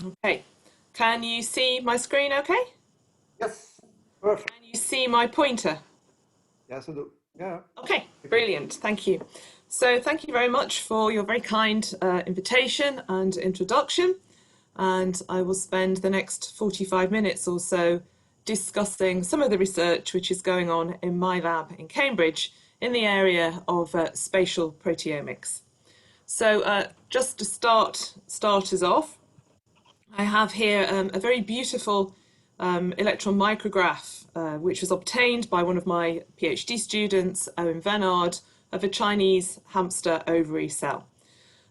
Okay, can you see my screen okay? Yes, perfect. Can you see my pointer? Yes, I do. Yeah. Okay, brilliant, thank you. So thank you very much for your very kind invitation and introduction. And I will spend the next 45 minutes or so discussing some of the research which is going on in my lab in Cambridge in the area of spatial proteomics. So just to start us off, I have here a very beautiful electron micrograph which was obtained by one of my PhD students, Owen Venard, of a Chinese hamster ovary cell.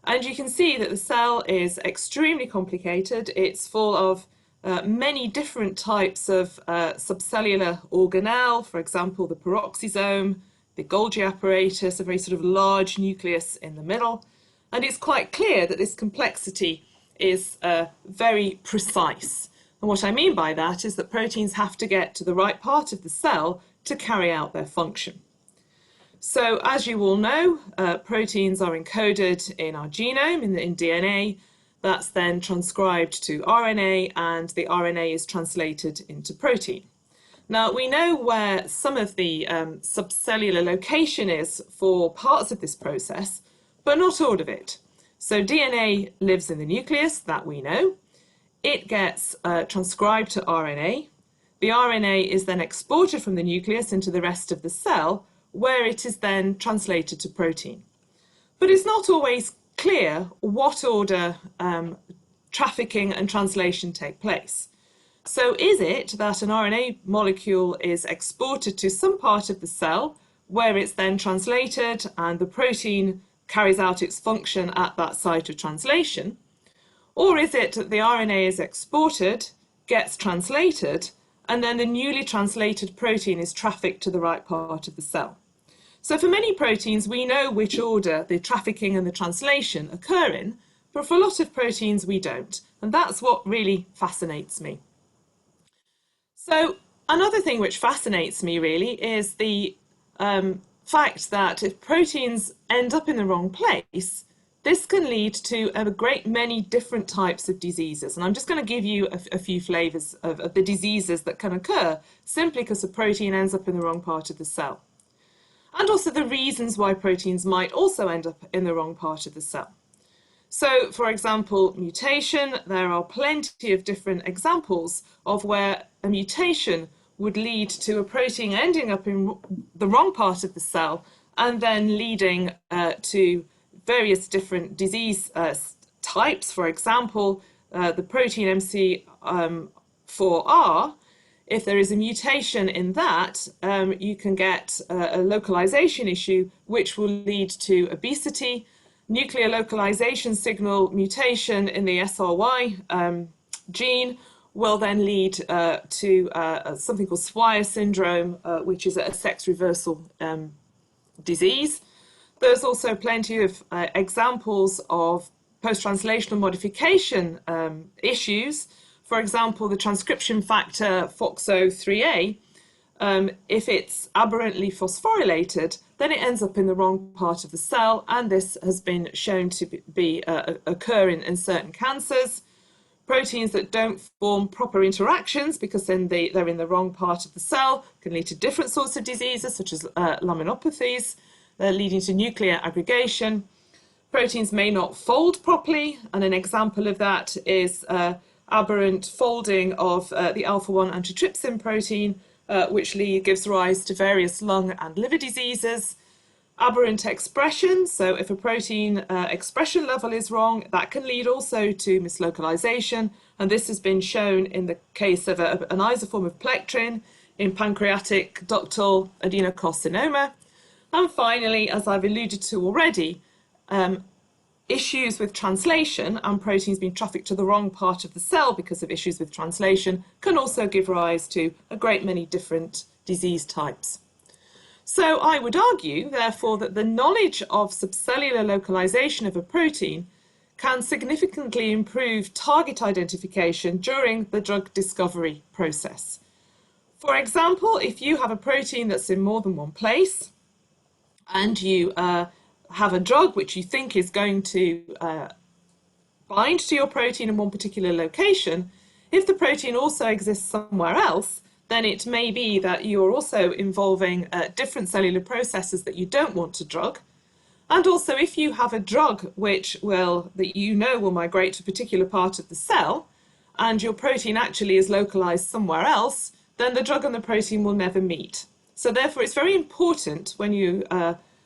And you can see that the cell is extremely complicated. It's full of many different types of subcellular organelle, for example, the peroxisome, the Golgi apparatus, a very sort of large nucleus in the middle. And it's quite clear that this complexity is very precise. And what I mean by that is that proteins have to get to the right part of the cell to carry out their function. So as you all know, proteins are encoded in our genome, in DNA. That's then transcribed to RNA, and the RNA is translated into protein. Now, we know where some of the subcellular location is for parts of this process, but not all of it. So DNA lives in the nucleus, that we know. It gets transcribed to RNA. The RNA is then exported from the nucleus into the rest of the cell, where it is then translated to protein. But it's not always clear what order trafficking and translation take place. So is it that an RNA molecule is exported to some part of the cell where it's then translated and the protein carries out its function at that site of translation? Or is it that the RNA is exported, gets translated, and then the newly translated protein is trafficked to the right part of the cell? So for many proteins, we know which order the trafficking and the translation occur in, but for a lot of proteins, we don't. And that's what really fascinates me. So another thing which fascinates me really is the fact that if proteins end up in the wrong place, this can lead to a great many different types of diseases. And I'm just going to give you a few flavours of the diseases that can occur simply because a protein ends up in the wrong part of the cell. And also the reasons why proteins might also end up in the wrong part of the cell. So, for example, mutation, there are plenty of different examples of where a mutation would lead to a protein ending up in the wrong part of the cell and then leading to various different disease types. For example, the protein MC4R, if there is a mutation in that, you can get a localization issue which will lead to obesity. Nuclear localization signal mutation in the SRY gene will then lead to something called Swyer syndrome, which is a sex reversal disease. There's also plenty of examples of post-translational modification issues. For example, the transcription factor FOXO3A, if it's aberrantly phosphorylated, then it ends up in the wrong part of the cell, and this has been shown to be occurring in certain cancers. Proteins that don't form proper interactions because then they're in the wrong part of the cell can lead to different sorts of diseases, such as laminopathies, leading to nuclear aggregation. Proteins may not fold properly, and an example of that is aberrant folding of the alpha-1 antitrypsin protein, which gives rise to various lung and liver diseases. Aberrant expression, so if a protein expression level is wrong, that can lead also to mis-localization, and this has been shown in the case of an isoform of plectrin in pancreatic ductal adenocarcinoma. And finally, as I've alluded to already, issues with translation and proteins being trafficked to the wrong part of the cell because of issues with translation can also give rise to a great many different disease types. So I would argue, therefore, that the knowledge of subcellular localization of a protein can significantly improve target identification during the drug discovery process. For example, if you have a protein that's in more than one place and you have a drug which you think is going to bind to your protein in one particular location, if the protein also exists somewhere else, then it may be that you're also involving different cellular processes that you don't want to drug. And also, if you have a drug that you know will migrate to a particular part of the cell, and your protein actually is localized somewhere else, then the drug and the protein will never meet. So therefore, it's very important when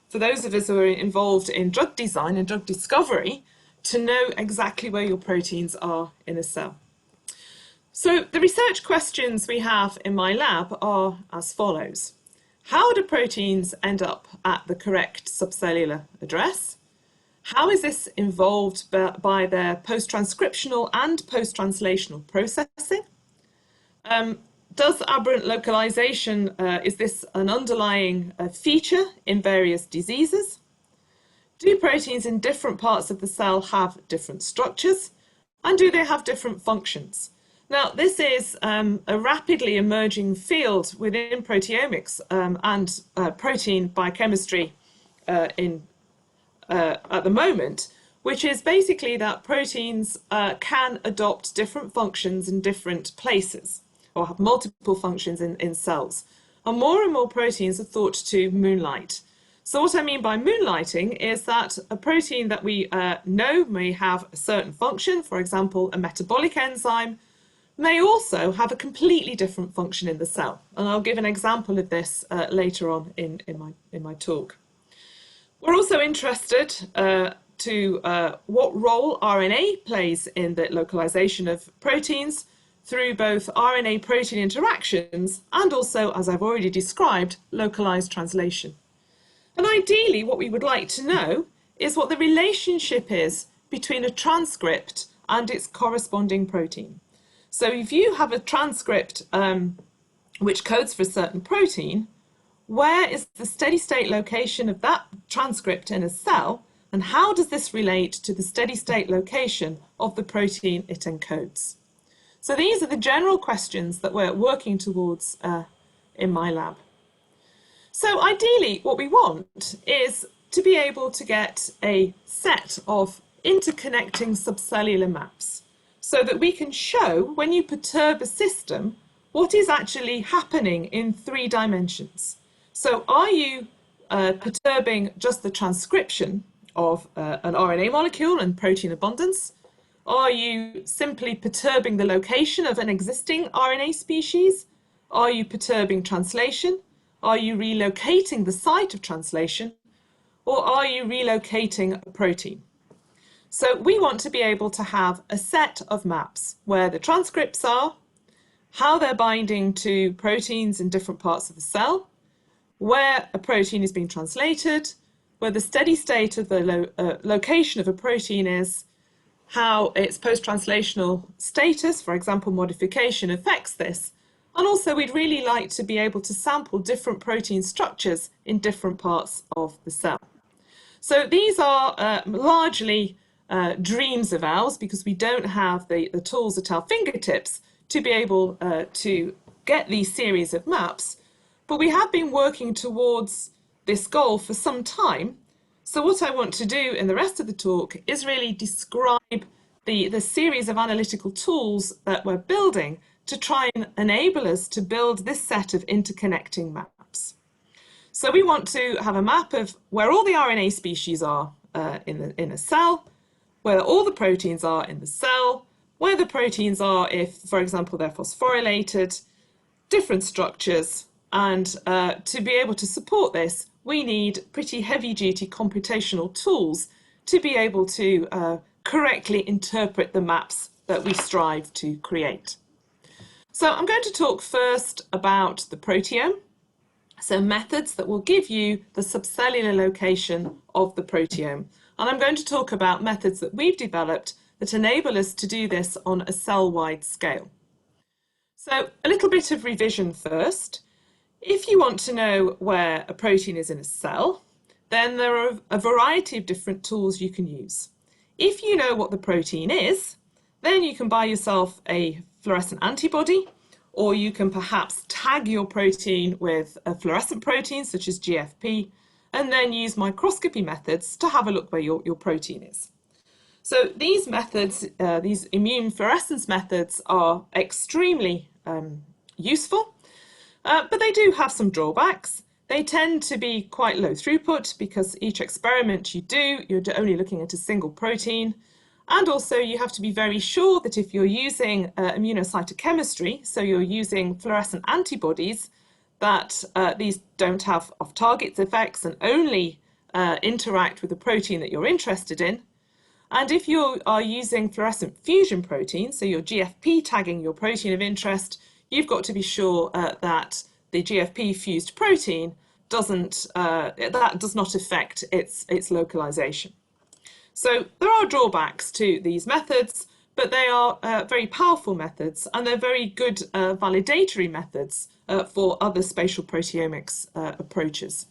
for those of us who are involved in drug design and drug discovery, to know exactly where your proteins are in a cell. So the research questions we have in my lab are as follows. How do proteins end up at the correct subcellular address? How is this involved by their post-transcriptional and post-translational processing? Does aberrant localization, is this an underlying feature in various diseases? Do proteins in different parts of the cell have different structures? And do they have different functions? Now, this is a rapidly emerging field within proteomics and protein biochemistry at the moment, which is basically that proteins can adopt different functions in different places, or have multiple functions in cells. And more proteins are thought to moonlight. So what I mean by moonlighting is that a protein that we know may have a certain function, for example, a metabolic enzyme, may also have a completely different function in the cell. And I'll give an example of this later on in my talk. We're also interested to what role RNA plays in the localization of proteins through both RNA-protein interactions and also, as I've already described, localized translation. And ideally, what we would like to know is what the relationship is between a transcript and its corresponding protein. So if you have a transcript which codes for a certain protein, where is the steady state location of that transcript in a cell, and how does this relate to the steady state location of the protein it encodes? So these are the general questions that we're working towards in my lab. So ideally, what we want is to be able to get a set of interconnecting subcellular maps, so that we can show, when you perturb a system, what is actually happening in 3 dimensions. So are you perturbing just the transcription of an RNA molecule and protein abundance? Are you simply perturbing the location of an existing RNA species? Are you perturbing translation? Are you relocating the site of translation? Or are you relocating a protein? So we want to be able to have a set of maps where the transcripts are, how they're binding to proteins in different parts of the cell, where a protein is being translated, where the steady state of the location of a protein is, how its post-translational status, for example, modification, affects this. And also, we'd really like to be able to sample different protein structures in different parts of the cell. So these are largely dreams of ours, because we don't have the tools at our fingertips to be able to get these series of maps, but we have been working towards this goal for some time. So what I want to do in the rest of the talk is really describe the series of analytical tools that we're building to try and enable us to build this set of interconnecting maps. So we want to have a map of where all the RNA species are in a cell, where all the proteins are in the cell, where the proteins are if, for example, they're phosphorylated, different structures, and to be able to support this, we need pretty heavy-duty computational tools to be able to correctly interpret the maps that we strive to create. So I'm going to talk first about the proteome, so methods that will give you the subcellular location of the proteome. And I'm going to talk about methods that we've developed that enable us to do this on a cell-wide scale. So a little bit of revision first. If you want to know where a protein is in a cell, then there are a variety of different tools you can use. If you know what the protein is, then you can buy yourself a fluorescent antibody, or you can perhaps tag your protein with a fluorescent protein such as GFP, and then use microscopy methods to have a look where your protein is. So these methods, these immune fluorescence methods, are extremely useful, but they do have some drawbacks. They tend to be quite low throughput because each experiment you do, you're only looking at a single protein. And also you have to be very sure that if you're using immunocytochemistry, so you're using fluorescent antibodies, that these don't have off-target effects and only interact with the protein that you're interested in. And if you are using fluorescent fusion proteins, so you're GFP tagging your protein of interest, you've got to be sure that the GFP fused protein that does not affect its localization. So there are drawbacks to these methods, but they are very powerful methods, and they're very good validatory methods for other spatial proteomics approaches.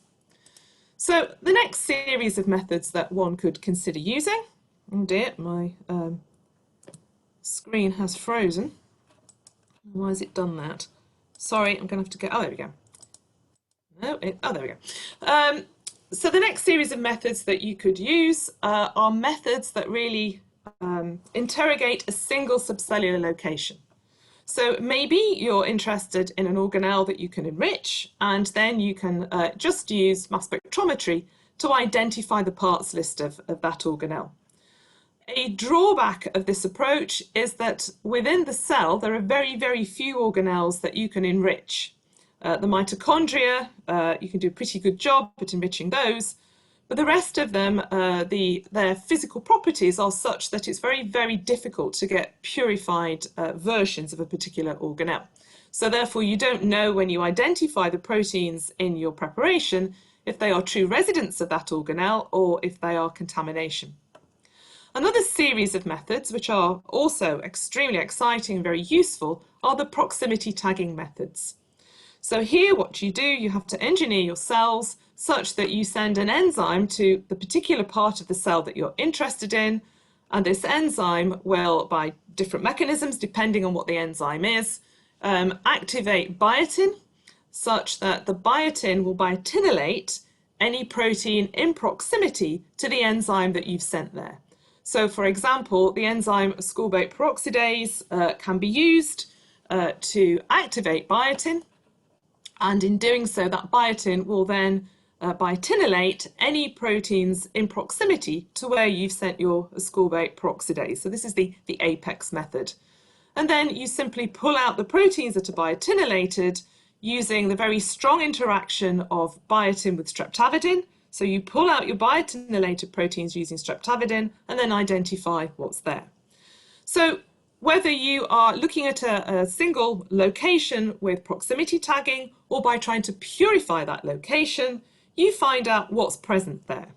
So the next series of methods that one could consider using, oh dear, my screen has frozen. Why has it done that? Sorry, I'm going to have to go, oh, there we go. No, there we go. So the next series of methods that you could use are methods that really interrogate a single subcellular location. So maybe you're interested in an organelle that you can enrich, and then you can just use mass spectrometry to identify the parts list of that organelle. A drawback of this approach is that within the cell there are very, very few organelles that you can enrich. The mitochondria, you can do a pretty good job at enriching those, but the rest of them, their physical properties are such that it's very, very difficult to get purified versions of a particular organelle. So therefore you don't know when you identify the proteins in your preparation if they are true residents of that organelle or if they are contamination. Another series of methods which are also extremely exciting and very useful are the proximity tagging methods. So here what you do, you have to engineer your cells such that you send an enzyme to the particular part of the cell that you're interested in, and this enzyme will, by different mechanisms depending on what the enzyme is, activate biotin such that the biotin will biotinylate any protein in proximity to the enzyme that you've sent there. So for example, the enzyme ascorbate peroxidase can be used to activate biotin, and in doing so, that biotin will then biotinylate any proteins in proximity to where you've sent your ascorbate peroxidase. So this is the APEX method. And then you simply pull out the proteins that are biotinylated using the very strong interaction of biotin with streptavidin. So you pull out your biotinylated proteins using streptavidin and then identify what's there. So whether you are looking at a single location with proximity tagging or by trying to purify that location, you find out what's present there.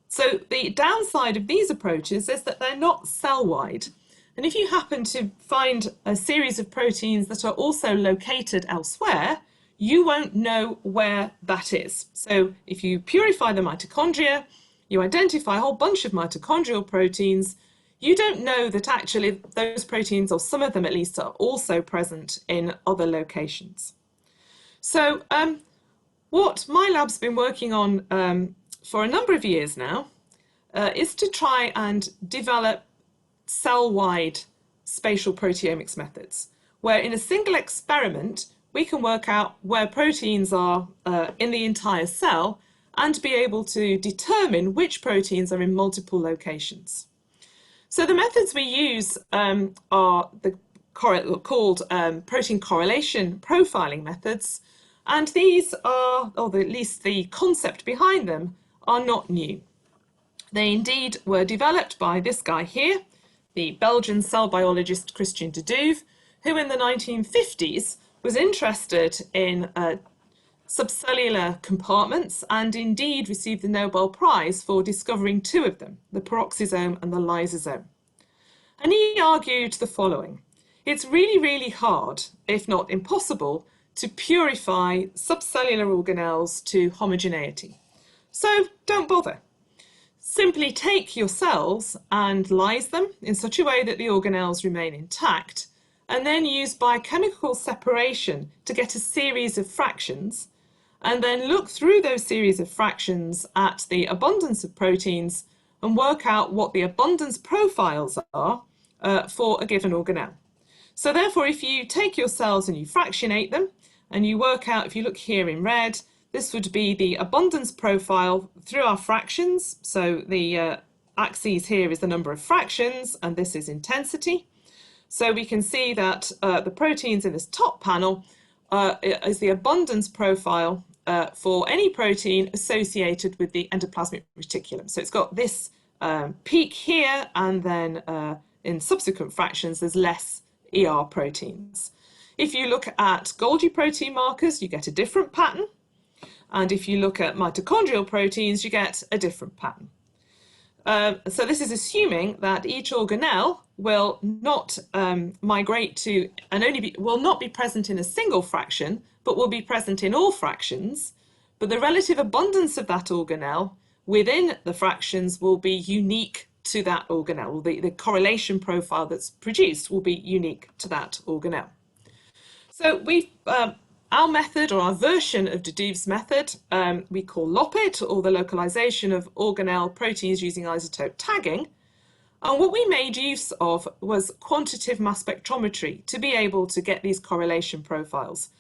So the downside of these approaches is that they're not cell-wide. And if you happen to find a series of proteins that are also located elsewhere, you won't know where that is. So if you purify the mitochondria, you identify a whole bunch of mitochondrial proteins, you don't know that actually those proteins, or some of them at least, are also present in other locations. So what my lab's been working on for a number of years now is to try and develop cell-wide spatial proteomics methods, where in a single experiment we can work out where proteins are in the entire cell and be able to determine which proteins are in multiple locations. So the methods we use are called protein correlation profiling methods, and these are, or at least the concept behind them, are not new. They indeed were developed by this guy here, the Belgian cell biologist Christian de Duve, who in the 1950s was interested in subcellular compartments and indeed received the Nobel Prize for discovering two of them, the peroxisome and the lysosome. And he argued the following: it's really, really hard, if not impossible, to purify subcellular organelles to homogeneity. So don't bother. Simply take your cells and lyse them in such a way that the organelles remain intact, and then use biochemical separation to get a series of fractions, and then look through those series of fractions at the abundance of proteins and work out what the abundance profiles are for a given organelle. So therefore, if you take your cells and you fractionate them, and you work out, if you look here in red, this would be the abundance profile through our fractions. So the axis here is the number of fractions, and this is intensity. So we can see that the proteins in this top panel is the abundance profile for any protein associated with the endoplasmic reticulum. So it's got this peak here, and then in subsequent fractions, there's less ER proteins. If you look at Golgi protein markers, you get a different pattern. And if you look at mitochondrial proteins, you get a different pattern. So this is assuming that each organelle will not migrate to and will not be present in a single fraction, but will be present in all fractions. But the relative abundance of that organelle within the fractions will be unique to that organelle. The correlation profile that's produced will be unique to that organelle. So our method, or our version of Deduve's method, we call LOPIT, or the localization of organelle proteins using isotope tagging. And what we made use of was quantitative mass spectrometry to be able to get these correlation profiles.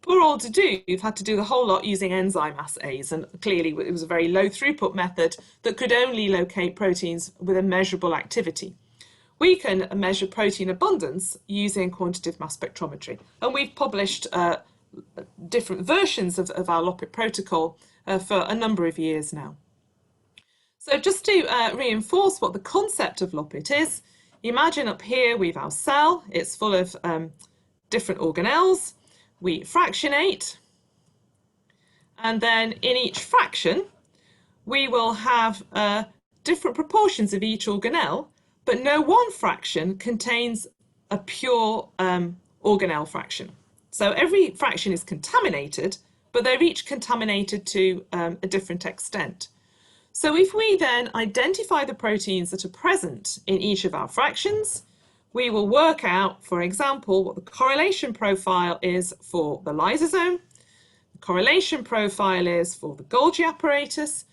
Poor old Deduve had to do the whole lot using enzyme assays, and clearly it was a very low throughput method that could only locate proteins with a measurable activity. We can measure protein abundance using quantitative mass spectrometry, and we've published different versions of our LOPIT protocol for a number of years now. So just to reinforce what the concept of LOPIT is, imagine up here we've our cell, it's full of different organelles, we fractionate, and then in each fraction we will have different proportions of each organelle, but no one fraction contains a pure organelle fraction. So every fraction is contaminated, but they're each contaminated to a different extent. So if we then identify the proteins that are present in each of our fractions, we will work out, for example, what the correlation profile is for the lysosome, the correlation profile is for the Golgi apparatus,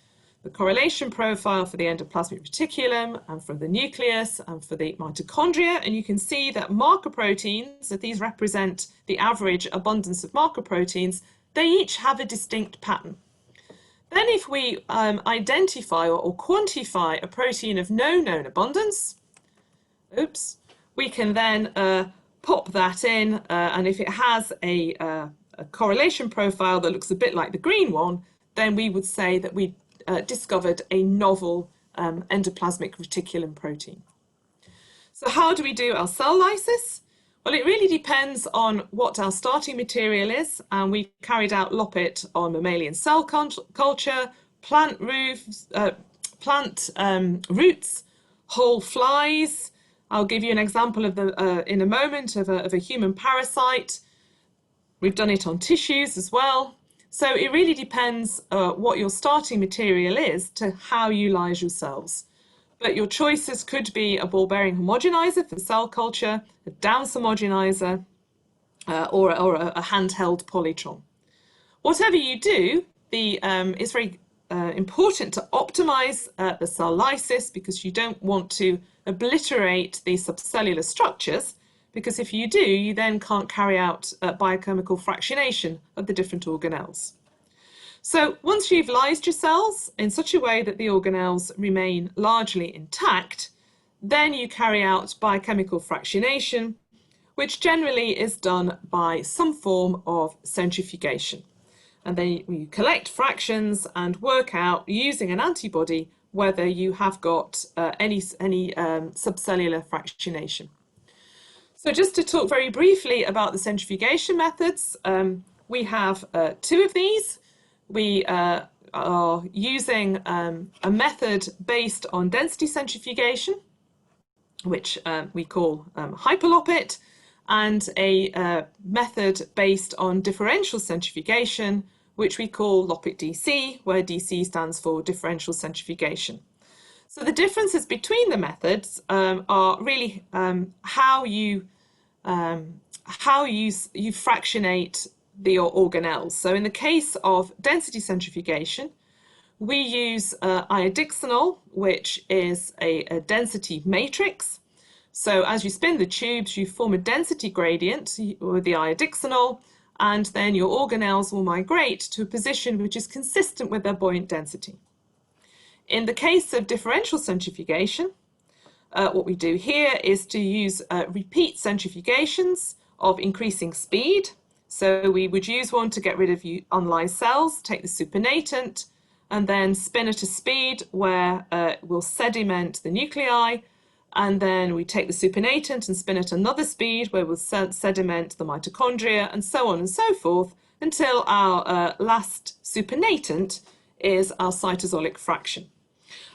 the correlation profile for the endoplasmic reticulum and for the nucleus and for the mitochondria. And you can see that marker proteins, that these represent the average abundance of marker proteins, they each have a distinct pattern. Then if we identify or quantify a protein of no known abundance, we can then pop that in, and if it has a correlation profile that looks a bit like the green one, then we would say that we discovered a novel endoplasmic reticulum protein. So how do we do our cell lysis? Well, it really depends on what our starting material is, and we carried out LOPIT on mammalian cell culture, plant roots, whole flies. I'll give you an example of in a moment of a human parasite. We've done it on tissues as well. So it really depends what your starting material is to how you lyse your cells. But your choices could be a ball-bearing homogenizer for cell culture, a Downs homogenizer, or a handheld polytron. Whatever you do, it's very important to optimize the cell lysis, because you don't want to obliterate the subcellular structures, because if you do, you then can't carry out biochemical fractionation of the different organelles. So once you've lysed your cells in such a way that the organelles remain largely intact, then you carry out biochemical fractionation, which generally is done by some form of centrifugation. And then you collect fractions and work out, using an antibody, whether you have got any subcellular fractionation. So just to talk very briefly about the centrifugation methods, we have two of these. We are using a method based on density centrifugation, which we call hyperlopit, and a method based on differential centrifugation, which we call LOPIT-DC, where DC stands for differential centrifugation. So the differences between the methods are really how you fractionate the organelles. So in the case of density centrifugation, we use iodixonol, which is a density matrix. So as you spin the tubes, you form a density gradient with the iodixonol, and then your organelles will migrate to a position which is consistent with their buoyant density. In the case of differential centrifugation, what we do here is to use repeat centrifugations of increasing speed. So we would use one to get rid of unlyzed cells, take the supernatant, and then spin at a speed where we'll sediment the nuclei, and then we take the supernatant and spin at another speed where we'll sediment the mitochondria, and so on and so forth, until our last supernatant is our cytosolic fraction.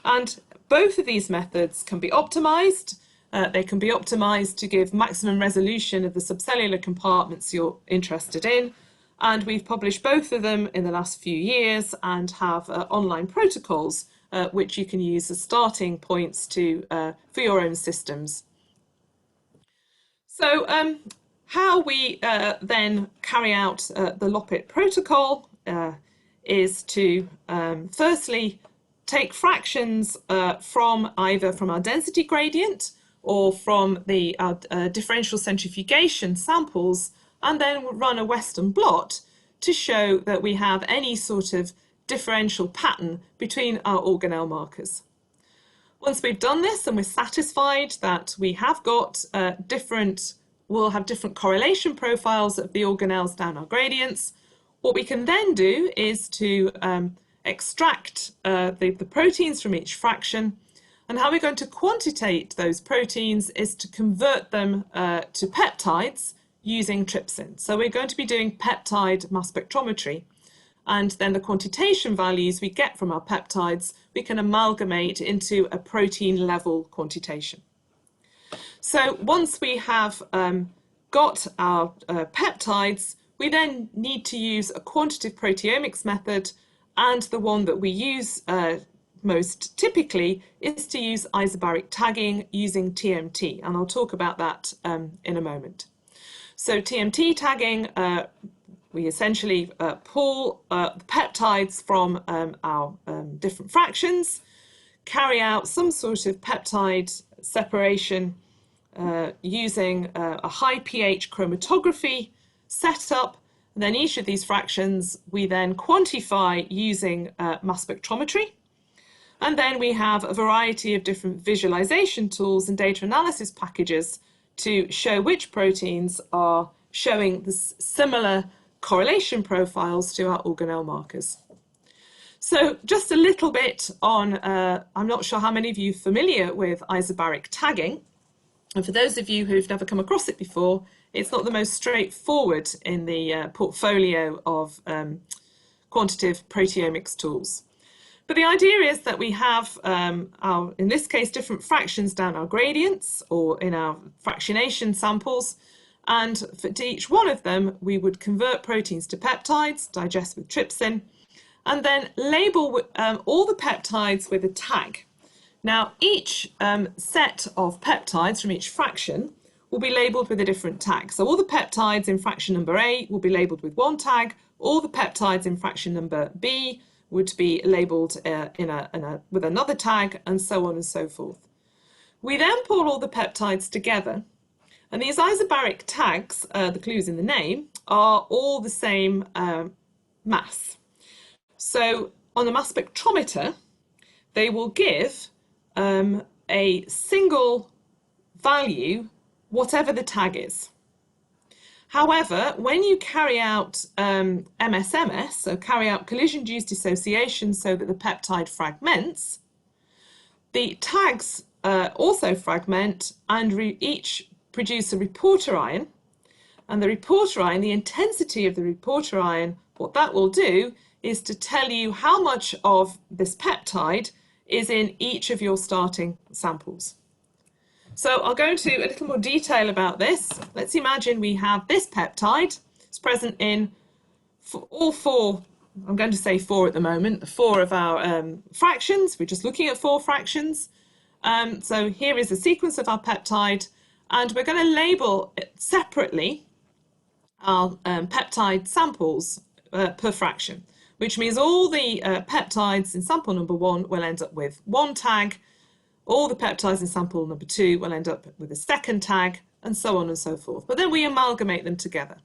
And both of these methods can be optimized. They can be optimized to give maximum resolution of the subcellular compartments you're interested in. And we've published both of them in the last few years and have online protocols which you can use as starting points for your own systems. So how we then carry out the LOPIT protocol is to firstly take fractions from either from our density gradient or from the differential centrifugation samples, and then run a Western blot to show that we have any sort of differential pattern between our organelle markers. Once we've done this and we're satisfied that we have got we'll have different correlation profiles of the organelles down our gradients, what we can then do is to extract the proteins from each fraction. And how we're going to quantitate those proteins is to convert them to peptides using trypsin. So we're going to be doing peptide mass spectrometry. And then the quantitation values we get from our peptides, we can amalgamate into a protein level quantitation. So once we have got our peptides, we then need to use a quantitative proteomics method, and the one that we use most typically is to use isobaric tagging using TMT, and I'll talk about that in a moment. So TMT tagging, we essentially pull the peptides from our different fractions, carry out some sort of peptide separation using a high pH chromatography setup. And then each of these fractions we then quantify using mass spectrometry. And then we have a variety of different visualization tools and data analysis packages to show which proteins are showing the similar correlation profiles to our organelle markers. So just a little bit on, I'm not sure how many of you are familiar with isobaric tagging. And for those of you who've never come across it before, it's not the most straightforward in the portfolio of quantitative proteomics tools. But the idea is that we have, in this case, different fractions down our gradients or in our fractionation samples. And for each one of them, we would convert proteins to peptides, digest with trypsin, and then label all the peptides with a tag. Now, each set of peptides from each fraction will be labelled with a different tag. So all the peptides in fraction number A will be labelled with one tag. All the peptides in fraction number B would be labelled with another tag, and so on and so forth. We then pull all the peptides together, and these isobaric tags, the clues in the name, are all the same mass. So on the mass spectrometer, they will give a single value, whatever the tag is. However, when you carry out MSMS, so carry out collision-induced dissociation so that the peptide fragments, the tags also fragment and each produce a reporter ion. And the reporter ion, the intensity of the reporter ion, what that will do is to tell you how much of this peptide is in each of your starting samples. So I'll go into a little more detail about this. Let's imagine we have this peptide. It's present in all four, I'm going to say four at the moment, four of our fractions. We're just looking at four fractions. So here is a sequence of our peptide, and we're going to label it separately our peptide samples per fraction. which means all the peptides in sample number 1 will end up with one tag, all the peptides in sample number 2 will end up with a second tag, and so on and so forth. But then we amalgamate them together.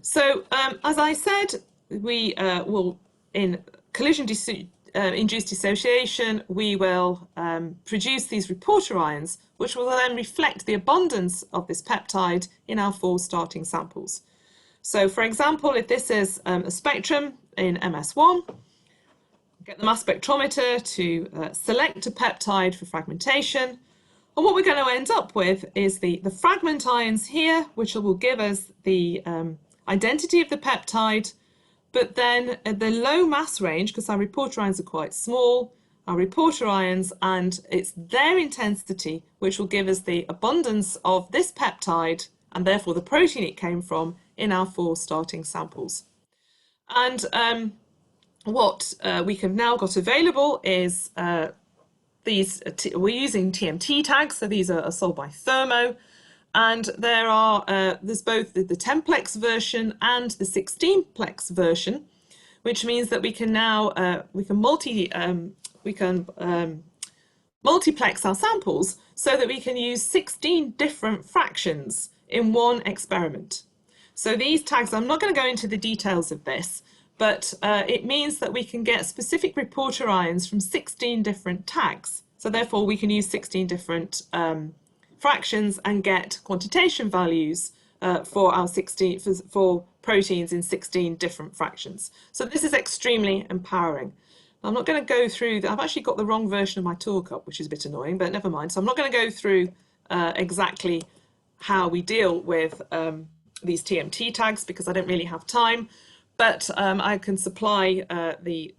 So as I said, we will, in collision-induced dissociation, we will produce these reporter ions, which will then reflect the abundance of this peptide in our 4 starting samples. So for example, if this is a spectrum in MS1, get the mass spectrometer to select a peptide for fragmentation. And what we're going to end up with is the fragment ions here, which will give us the identity of the peptide, but then at the low mass range, because our reporter ions are quite small, our reporter ions, and it's their intensity which will give us the abundance of this peptide and therefore the protein it came from in our 4 starting samples. And what we have now got available is these, we're using TMT tags, so these are sold by Thermo, and there's both the 10-plex version and the 16-plex version, which means that we can now multiplex our samples so that we can use 16 different fractions in one experiment. So these tags, I'm not going to go into the details of this, but it means that we can get specific reporter ions from 16 different tags. So therefore we can use 16 different fractions and get quantitation values for our for proteins in 16 different fractions. So this is extremely empowering. I'm not going to go through, I've actually got the wrong version of my Toolkit, which is a bit annoying, but never mind. So I'm not going to go through exactly how we deal with these TMT tags because I don't really have time. But I can supply the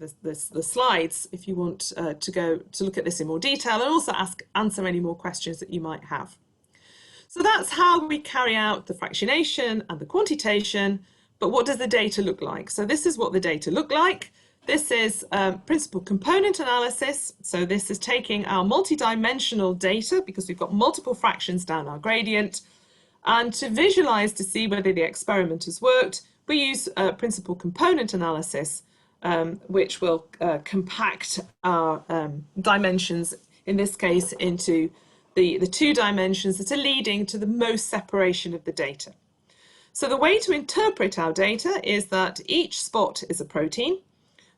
slides if you want to look at this in more detail and also answer any more questions that you might have. So that's how we carry out the fractionation and the quantitation. But what does the data look like? So this is what the data look like. This is principal component analysis. So this is taking our multi-dimensional data because we've got multiple fractions down our gradient. And to visualize to see whether the experiment has worked, we use principal component analysis, which will compact our dimensions, in this case, into the 2 dimensions that are leading to the most separation of the data. So the way to interpret our data is that each spot is a protein.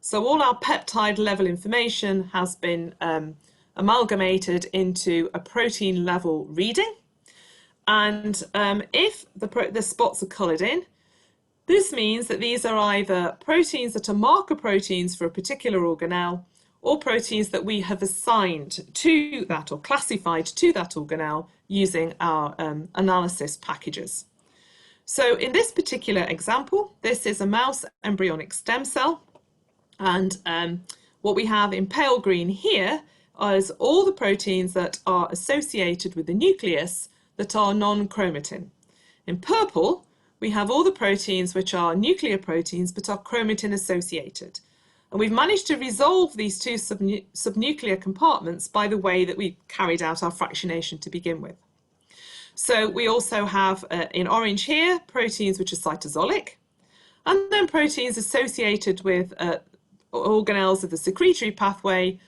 So all our peptide level information has been amalgamated into a protein level reading. And if the spots are coloured in, this means that these are either proteins that are marker proteins for a particular organelle or proteins that we have assigned to that or classified to that organelle using our analysis packages. So in this particular example, this is a mouse embryonic stem cell. And what we have in pale green here is all the proteins that are associated with the nucleus that are non-chromatin. In purple, we have all the proteins which are nuclear proteins but are chromatin associated. And we've managed to resolve these 2 subnuclear compartments by the way that we carried out our fractionation to begin with. So we also have, in orange here, proteins which are cytosolic, and then proteins associated with organelles of the secretory pathway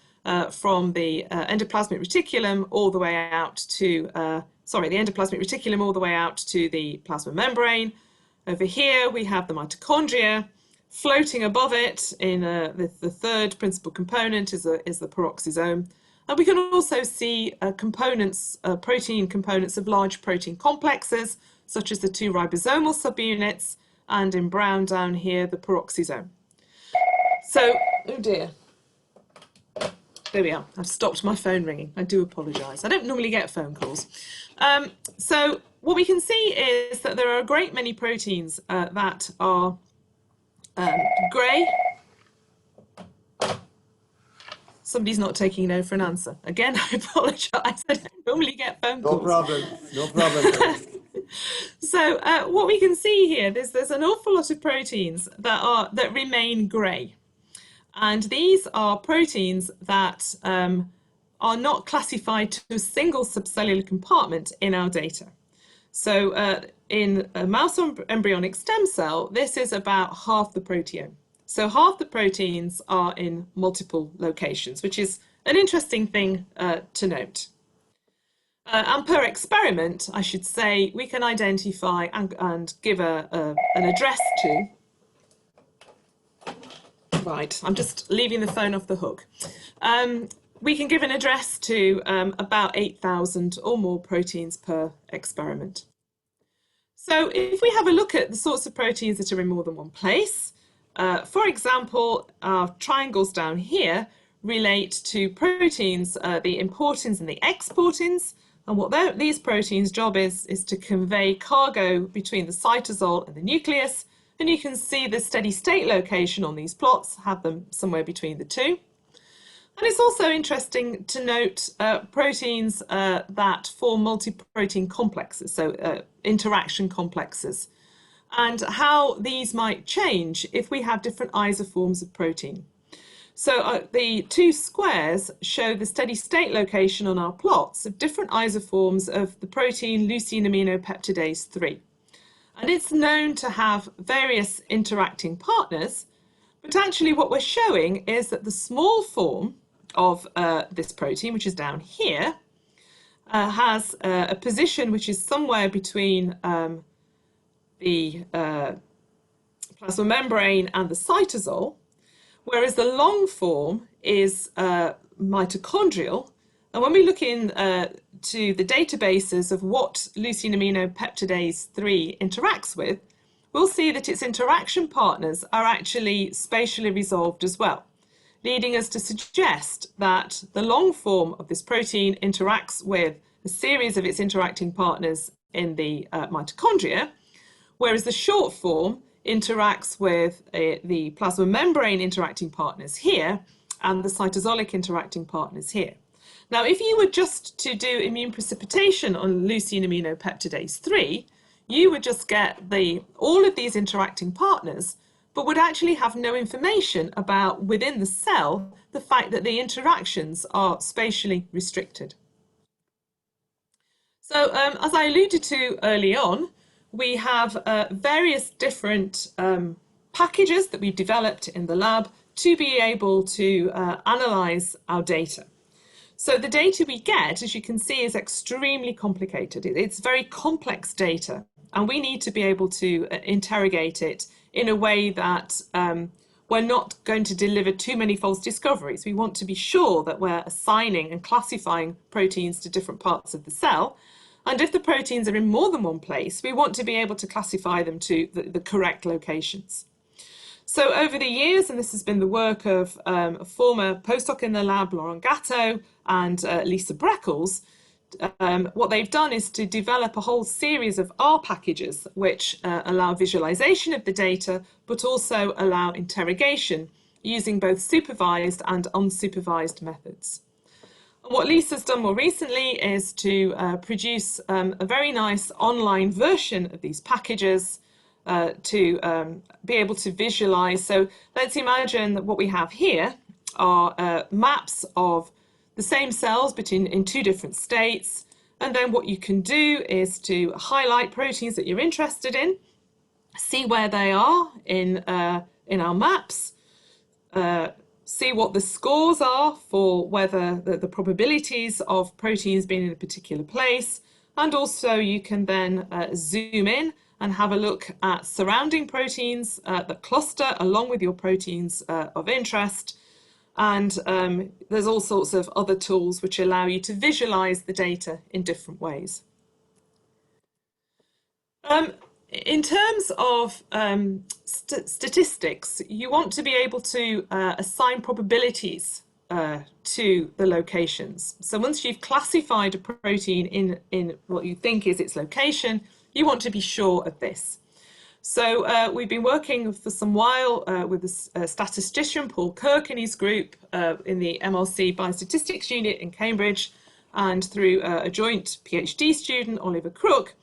from the endoplasmic reticulum all the way out to, the endoplasmic reticulum all the way out to the plasma membrane. Over here we have the mitochondria. Floating above it in the 3rd principal component is the peroxisome. And we can also see protein components of large protein complexes, such as the 2 ribosomal subunits, and in brown down here, the peroxisome. So, oh dear. There we are. I've stopped my phone ringing. I do apologise. I don't normally get phone calls. So what we can see is that there are a great many proteins that are grey. Somebody's not taking no for an answer. Again, I apologise. I don't normally get phone calls. No problem. No problem. So what we can see here, there's an awful lot of proteins that remain grey. And these are proteins that are not classified to a single subcellular compartment in our data. So in a mouse embryonic stem cell, this is about half the proteome. So half the proteins are in multiple locations, which is an interesting thing to note. And per experiment, I should say, we can identify and give an address to. Right, I'm just leaving the phone off the hook. We can give an address to about 8,000 or more proteins per experiment. So if we have a look at the sorts of proteins that are in more than one place, for example, our triangles down here relate to proteins, the importins and the exportins, and what these proteins' job is to convey cargo between the cytosol and the nucleus, and you can see the steady state location on these plots, have them somewhere between the two. And it's also interesting to note proteins that form multi-protein complexes, so interaction complexes, and how these might change if we have different isoforms of protein. So the two squares show the steady state location on our plots of different isoforms of the protein leucine aminopeptidase 3. And it's known to have various interacting partners, but actually what we're showing is that the small form of this protein, which is down here, has a position which is somewhere between the plasma membrane and the cytosol, whereas the long form is mitochondrial. And when we look in to the databases of what leucine aminopeptidase 3 interacts with, we'll see that its interaction partners are actually spatially resolved as well, leading us to suggest that the long form of this protein interacts with a series of its interacting partners in the mitochondria, whereas the short form interacts with the plasma membrane interacting partners here and the cytosolic interacting partners here. Now, if you were just to do immune precipitation on leucine aminopeptidase 3, you would just get all of these interacting partners, but would actually have no information about, within the cell, the fact that the interactions are spatially restricted. So, as I alluded to early on, we have various different packages that we've developed in the lab to be able to analyze our data. So the data we get, as you can see, is extremely complicated. It's very complex data, and we need to be able to interrogate it in a way that we're not going to deliver too many false discoveries. We want to be sure that we're assigning and classifying proteins to different parts of the cell. And if the proteins are in more than one place, we want to be able to classify them to the correct locations. So over the years, and this has been the work of a former postdoc in the lab, Laurent Gatto, and Lisa Breckles, what they've done is to develop a whole series of R packages which allow visualization of the data, but also allow interrogation using both supervised and unsupervised methods. And what Lisa's done more recently is to produce a very nice online version of these packages to be able to visualize. So let's imagine that what we have here are maps of the same cells but in two different states. And then what you can do is to highlight proteins that you're interested in, see where they are in our maps, see what the scores are for whether the probabilities of proteins being in a particular place, and also you can then zoom in and have a look at surrounding proteins that cluster along with your proteins of interest. And there's all sorts of other tools which allow you to visualize the data in different ways. In terms of statistics, you want to be able to assign probabilities to the locations. So once you've classified a protein in what you think is its location, you want to be sure of this. So we've been working for some while with a statistician, Paul Kirk, and his group in the MLC Biostatistics Unit in Cambridge, and through a joint PhD student, Oliver Crook,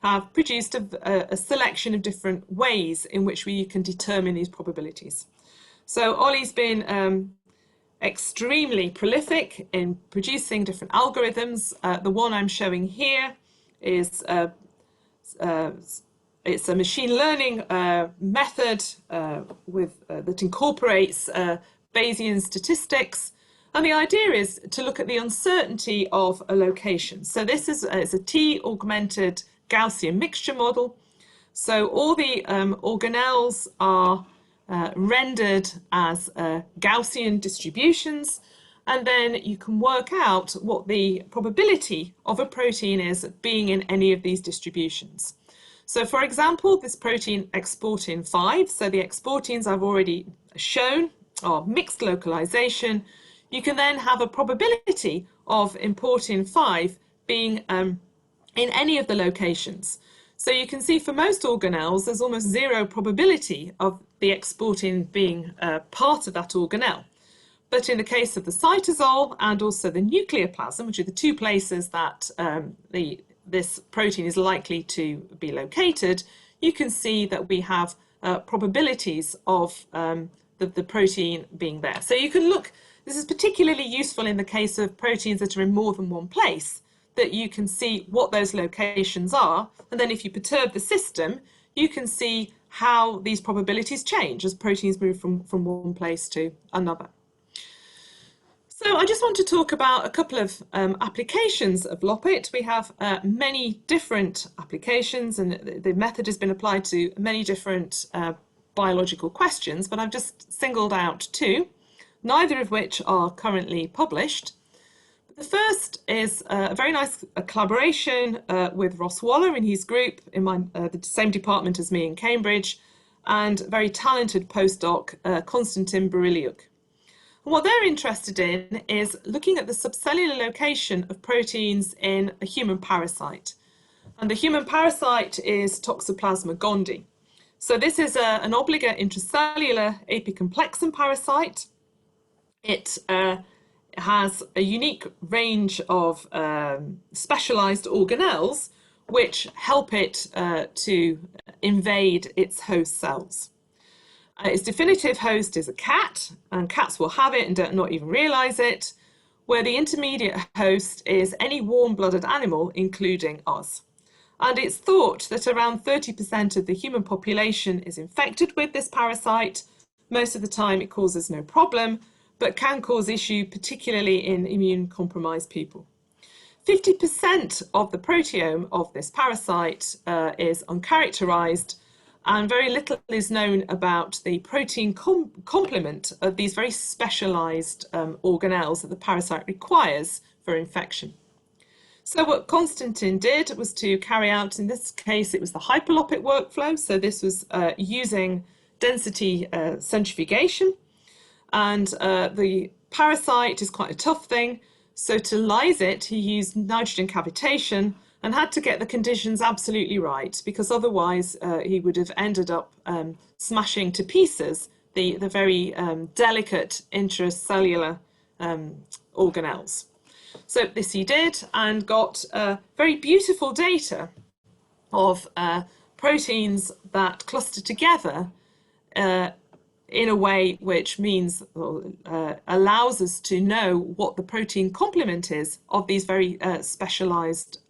have produced a selection of different ways in which we can determine these probabilities. So Ollie's been extremely prolific in producing different algorithms. The one I'm showing here is it's a machine learning method that incorporates Bayesian statistics. And the idea is to look at the uncertainty of a location. So this is it's a T-augmented Gaussian mixture model. So all the organelles are rendered as Gaussian distributions, and then you can work out what the probability of a protein is being in any of these distributions. So for example, this protein exportin 5, so the exportins I've already shown are mixed localization. You can then have a probability of importin 5 being in any of the locations. So you can see for most organelles, there's almost zero probability of the exportin being part of that organelle. But in the case of the cytosol and also the nucleoplasm, which are the two places that this protein is likely to be located, you can see that we have probabilities of the protein being there. So you can look, this is particularly useful in the case of proteins that are in more than one place, that you can see what those locations are, and then if you perturb the system, you can see how these probabilities change as proteins move from one place to another. So I just want to talk about a couple of applications of LOPIT. We have many different applications, and the method has been applied to many different biological questions, but I've just singled out two, neither of which are currently published. The first is a very nice collaboration with Ross Waller and his group in the same department as me in Cambridge, and very talented postdoc Konstantin Burilyuk. And what they're interested in is looking at the subcellular location of proteins in a human parasite. And the human parasite is Toxoplasma gondii. So this is an obligate intracellular apicomplexan parasite. It has a unique range of specialized organelles which help it to invade its host cells. Its definitive host is a cat, and cats will have it and don't not even realize it, where the intermediate host is any warm-blooded animal, including us. And it's thought that around 30% of the human population is infected with this parasite. Most of the time it causes no problem, but can cause issue, particularly in immune-compromised people. 50% of the proteome of this parasite is uncharacterized, and very little is known about the protein complement of these very specialized organelles that the parasite requires for infection. So what Konstantin did was to carry out, in this case, it was the hyperlopit workflow. So this was using density centrifugation. And the parasite is quite a tough thing. So to lyse it, he used nitrogen cavitation and had to get the conditions absolutely right, because otherwise he would have ended up smashing to pieces the very delicate intracellular organelles. So this he did, and got very beautiful data of proteins that cluster together in a way which means allows us to know what the protein complement is of these very specialized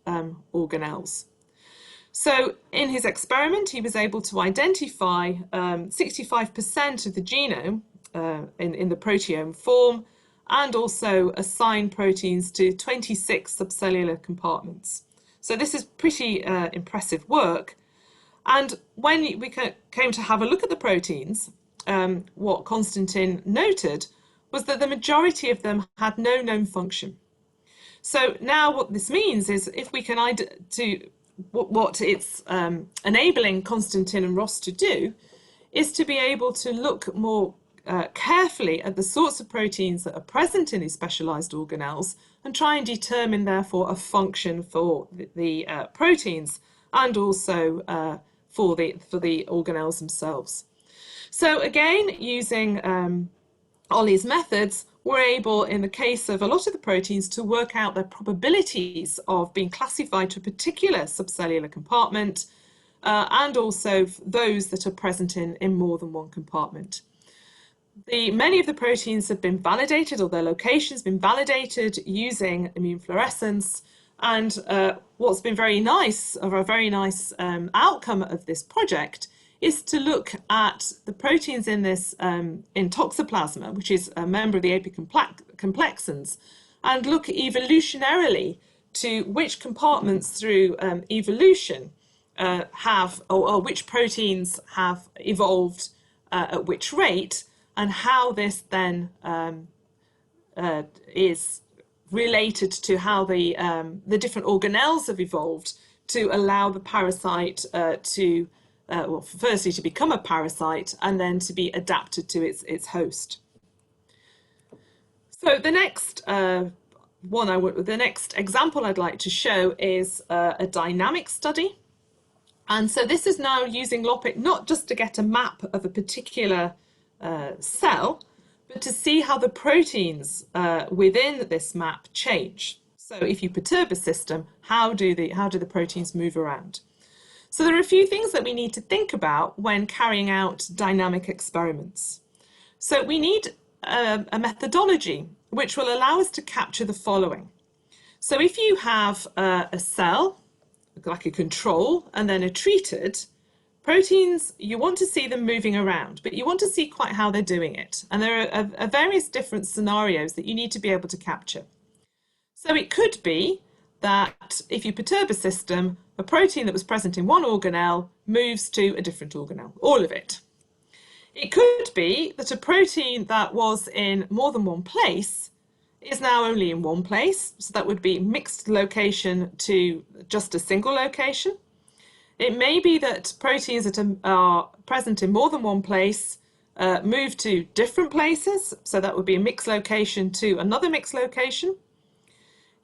organelles. So in his experiment, he was able to identify 65% of the genome in the proteome form, and also assign proteins to 26 subcellular compartments. So this is pretty impressive work. And when we came to have a look at the proteins, what Konstantin noted was that the majority of them had no known function. So now what this means is, if we can what it's enabling Konstantin and Ross to do is to be able to look more carefully at the sorts of proteins that are present in these specialized organelles and try and determine therefore a function for the proteins, and also for the organelles themselves. So again, using Ollie's methods, we're able, in the case of a lot of the proteins, to work out their probabilities of being classified to a particular subcellular compartment, and also those that are present in more than one compartment. Many of the proteins have been validated, or their location has been validated using immunofluorescence, And what's been very nice, or a very nice outcome of this project, is to look at the proteins in this in toxoplasma, which is a member of the apicomplexans, and look evolutionarily to which compartments through evolution have, or which proteins have evolved at which rate, and how this then is related to how the different organelles have evolved to allow the parasite to, well, firstly to become a parasite and then to be adapted to its host. So the next the next example I'd like to show is a dynamic study. And so this is now using LOPIT not just to get a map of a particular cell, but to see how the proteins within this map change. So if you perturb a system, how do the proteins move around? So there are a few things that we need to think about when carrying out dynamic experiments. So we need a methodology which will allow us to capture the following. So if you have a cell, like a control, and then a treated, proteins, you want to see them moving around, but you want to see quite how they're doing it. And there are various different scenarios that you need to be able to capture. So it could be that if you perturb a system, a protein that was present in one organelle moves to a different organelle, all of it. It could be that a protein that was in more than one place is now only in one place, so that would be mixed location to just a single location. It may be that proteins that are present in more than one place move to different places, so that would be a mixed location to another mixed location.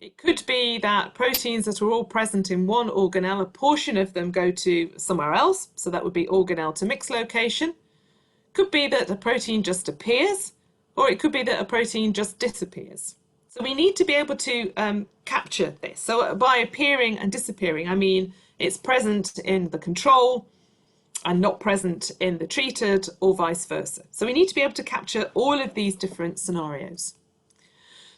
It could be that proteins that are all present in one organelle, a portion of them go to somewhere else, so that would be organelle to mixed location. Could be that a protein just appears, or it could be that a protein just disappears. So we need to be able to capture this. So by appearing and disappearing, I mean it's present in the control and not present in the treated, or vice versa. So we need to be able to capture all of these different scenarios.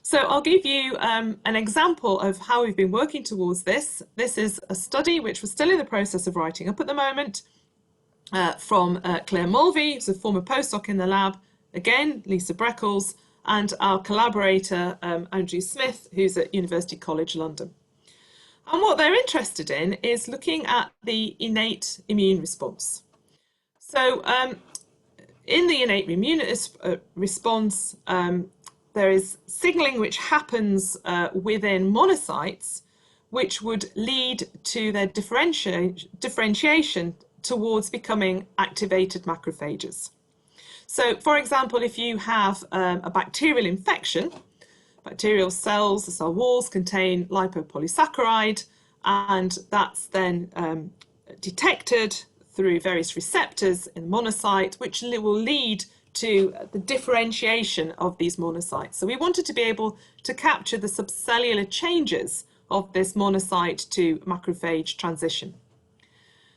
So I'll give you an example of how we've been working towards this. This is a study which we're still in the process of writing up at the moment, from Claire Mulvey, who's a former postdoc in the lab, again, Lisa Breckles, and our collaborator, Andrew Smith, who's at University College London. And what they're interested in is looking at the innate immune response. So in the innate immune response, there is signaling which happens within monocytes, which would lead to their differentiation towards becoming activated macrophages. So, for example, if you have a bacterial infection, bacterial cells, the cell walls contain lipopolysaccharide, and that's then detected through various receptors in the monocyte, which will lead to the differentiation of these monocytes. So we wanted to be able to capture the subcellular changes of this monocyte to macrophage transition.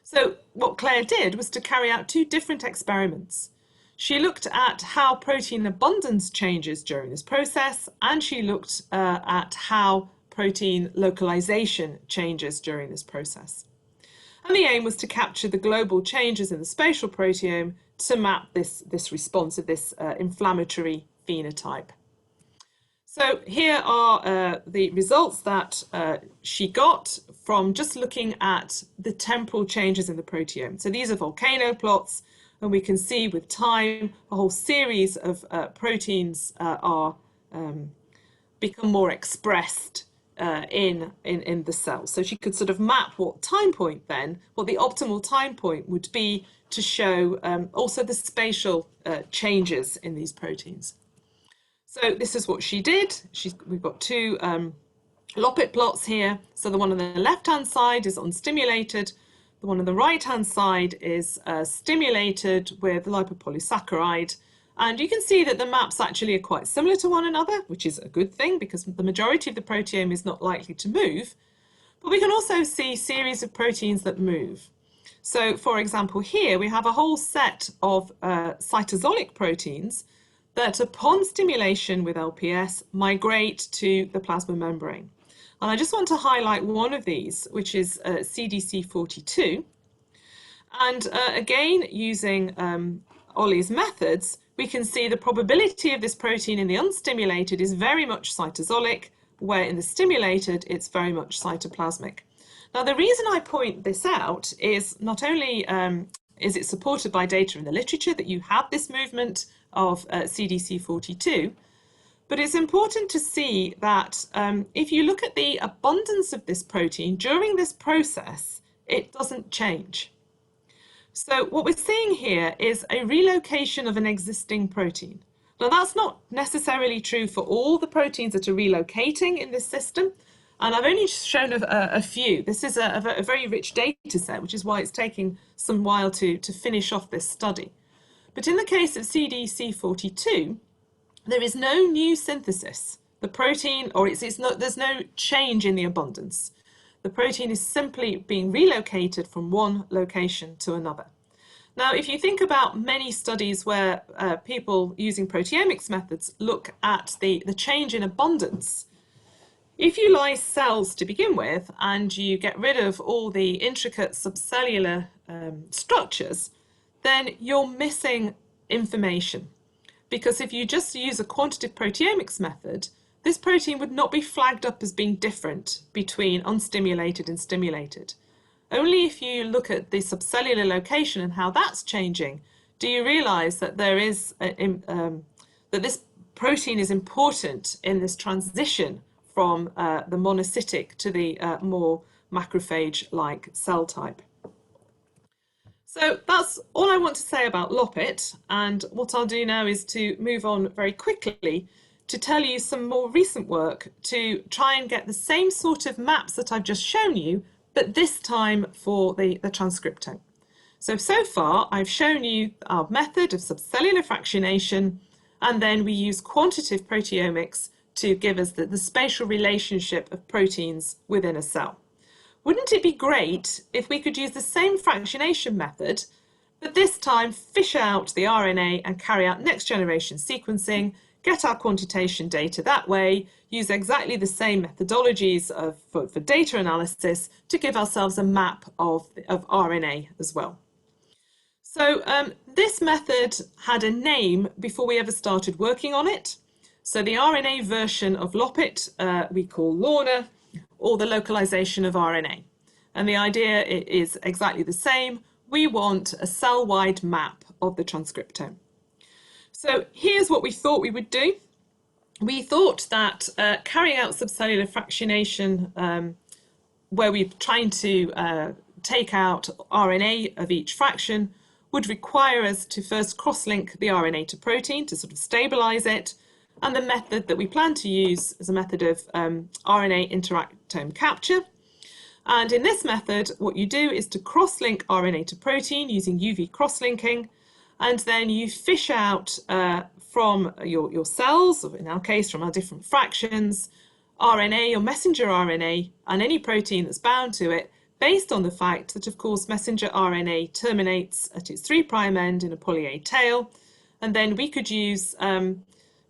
So what Claire did was to carry out two different experiments. She looked at how protein abundance changes during this process, and she looked at how protein localization changes during this process. And the aim was to capture the global changes in the spatial proteome to map this response of this inflammatory phenotype. So here are the results that she got from just looking at the temporal changes in the proteome. So these are volcano plots, and we can see with time a whole series of proteins are become more expressed in the cell. So she could sort of map what time point then, what the optimal time point would be to show also the spatial changes in these proteins. So this is what she did. We've got two LOPIT plots here. So the one on the left-hand side is unstimulated. The one on the right-hand side is stimulated with lipopolysaccharide. And you can see that the maps actually are quite similar to one another, which is a good thing because the majority of the proteome is not likely to move. But we can also see series of proteins that move. So, for example, here we have a whole set of cytosolic proteins that upon stimulation with LPS migrate to the plasma membrane. And I just want to highlight one of these, which is CDC42. And again, using Ollie's methods, we can see the probability of this protein in the unstimulated is very much cytosolic, where in the stimulated, it's very much cytoplasmic. Now, the reason I point this out is not only is it supported by data in the literature that you have this movement of CDC42, but it's important to see that if you look at the abundance of this protein during this process, it doesn't change. So what we're seeing here is a relocation of an existing protein. Now, that's not necessarily true for all the proteins that are relocating in this system, and I've only shown a few. This is a very rich data set, which is why it's taking some while to finish off this study. But in the case of CDC42, there is no new synthesis. The protein, or there's no change in the abundance. The protein is simply being relocated from one location to another. Now, if you think about many studies where people using proteomics methods look at the change in abundance, if you lyse cells to begin with and you get rid of all the intricate subcellular structures, then you're missing information. Because if you just use a quantitative proteomics method, this protein would not be flagged up as being different between unstimulated and stimulated. Only if you look at the subcellular location and how that's changing, do you realize that there is that this protein is important in this transition from the monocytic to the more macrophage-like cell type. So that's all I want to say about LOPIT, and what I'll do now is to move on very quickly to tell you some more recent work to try and get the same sort of maps that I've just shown you, but this time for the transcriptome. So far I've shown you our method of subcellular fractionation, and then we use quantitative proteomics to give us the spatial relationship of proteins within a cell. Wouldn't it be great if we could use the same fractionation method, but this time fish out the RNA and carry out next generation sequencing, get our quantitation data that way, use exactly the same methodologies for data analysis to give ourselves a map of RNA as well. So this method had a name before we ever started working on it. So the RNA version of LOPIT we call LORNA, or the localization of RNA. And the idea is exactly the same. We want a cell-wide map of the transcriptome. So here's what we thought we would do. We thought that carrying out subcellular fractionation, where we're trying to take out RNA of each fraction, would require us to first cross-link the RNA to protein to sort of stabilize it. And the method that we plan to use is a method of RNA interactome capture. And in this method, what you do is to cross-link RNA to protein using UV cross-linking, and then you fish out from your cells, or in our case from our different fractions, RNA or messenger RNA and any protein that's bound to it, based on the fact that, of course, messenger RNA terminates at its 3' end in a poly-A tail. And then we could use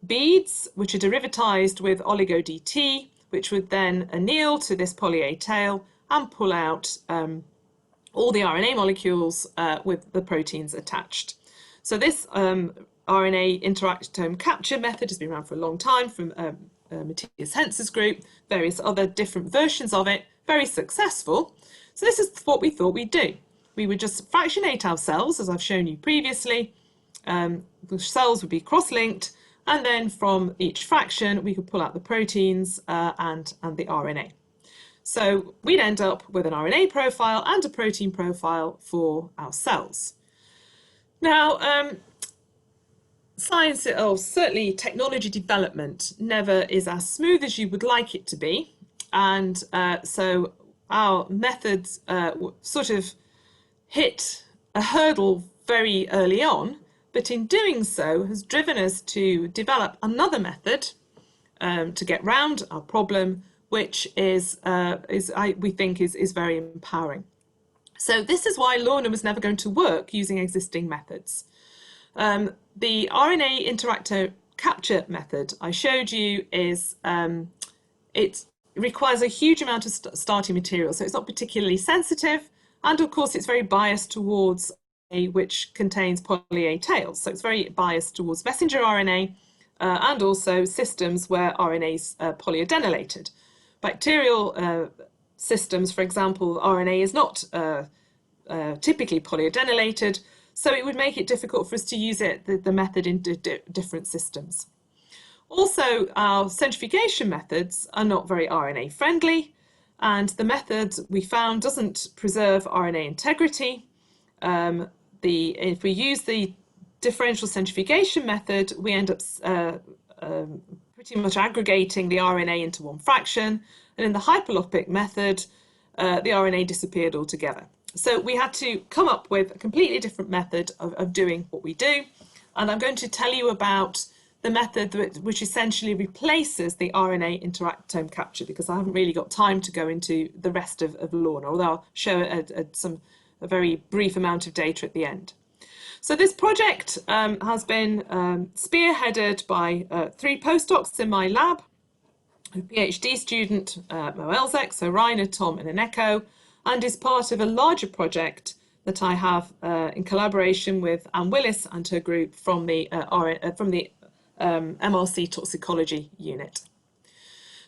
beads, which are derivatized with oligo-DT, which would then anneal to this poly-A tail and pull out all the RNA molecules with the proteins attached. So this RNA interactome capture method has been around for a long time from Matthias Hentz's group, various other different versions of it, very successful. So this is what we thought we'd do. We would just fractionate our cells, as I've shown you previously. The cells would be cross-linked, and then from each fraction, we could pull out the proteins and the RNA. So we'd end up with an RNA profile and a protein profile for our cells. Now, science, or certainly technology development, never is as smooth as you would like it to be. And so our methods sort of hit a hurdle very early on, but in doing so has driven us to develop another method to get round our problem, which we think is very empowering. So this is why LORNA was never going to work using existing methods. The RNA interactome capture method I showed you is it's requires a huge amount of starting material, so it's not particularly sensitive. And of course, it's very biased towards RNA which contains poly-A tails. So it's very biased towards messenger RNA and also systems where RNA is polyadenylated. Bacterial systems, for example, RNA is not typically polyadenylated, so it would make it difficult for us to use the method in different systems. Also, our centrifugation methods are not very RNA friendly, and the method we found doesn't preserve RNA integrity. If we use the differential centrifugation method, we end up pretty much aggregating the RNA into one fraction, and in the hyperlopic method, the RNA disappeared altogether. So we had to come up with a completely different method of doing what we do, and I'm going to tell you about the method which essentially replaces the RNA interactome capture, because I haven't really got time to go into the rest of LORNA, although I'll show a very brief amount of data at the end. So this project has been spearheaded by 3 postdocs in my lab, a PhD student, Mo Elzek, so Rainer, Tom and Aneko, and is part of a larger project that I have in collaboration with Anne Willis and her group from the MRC toxicology unit.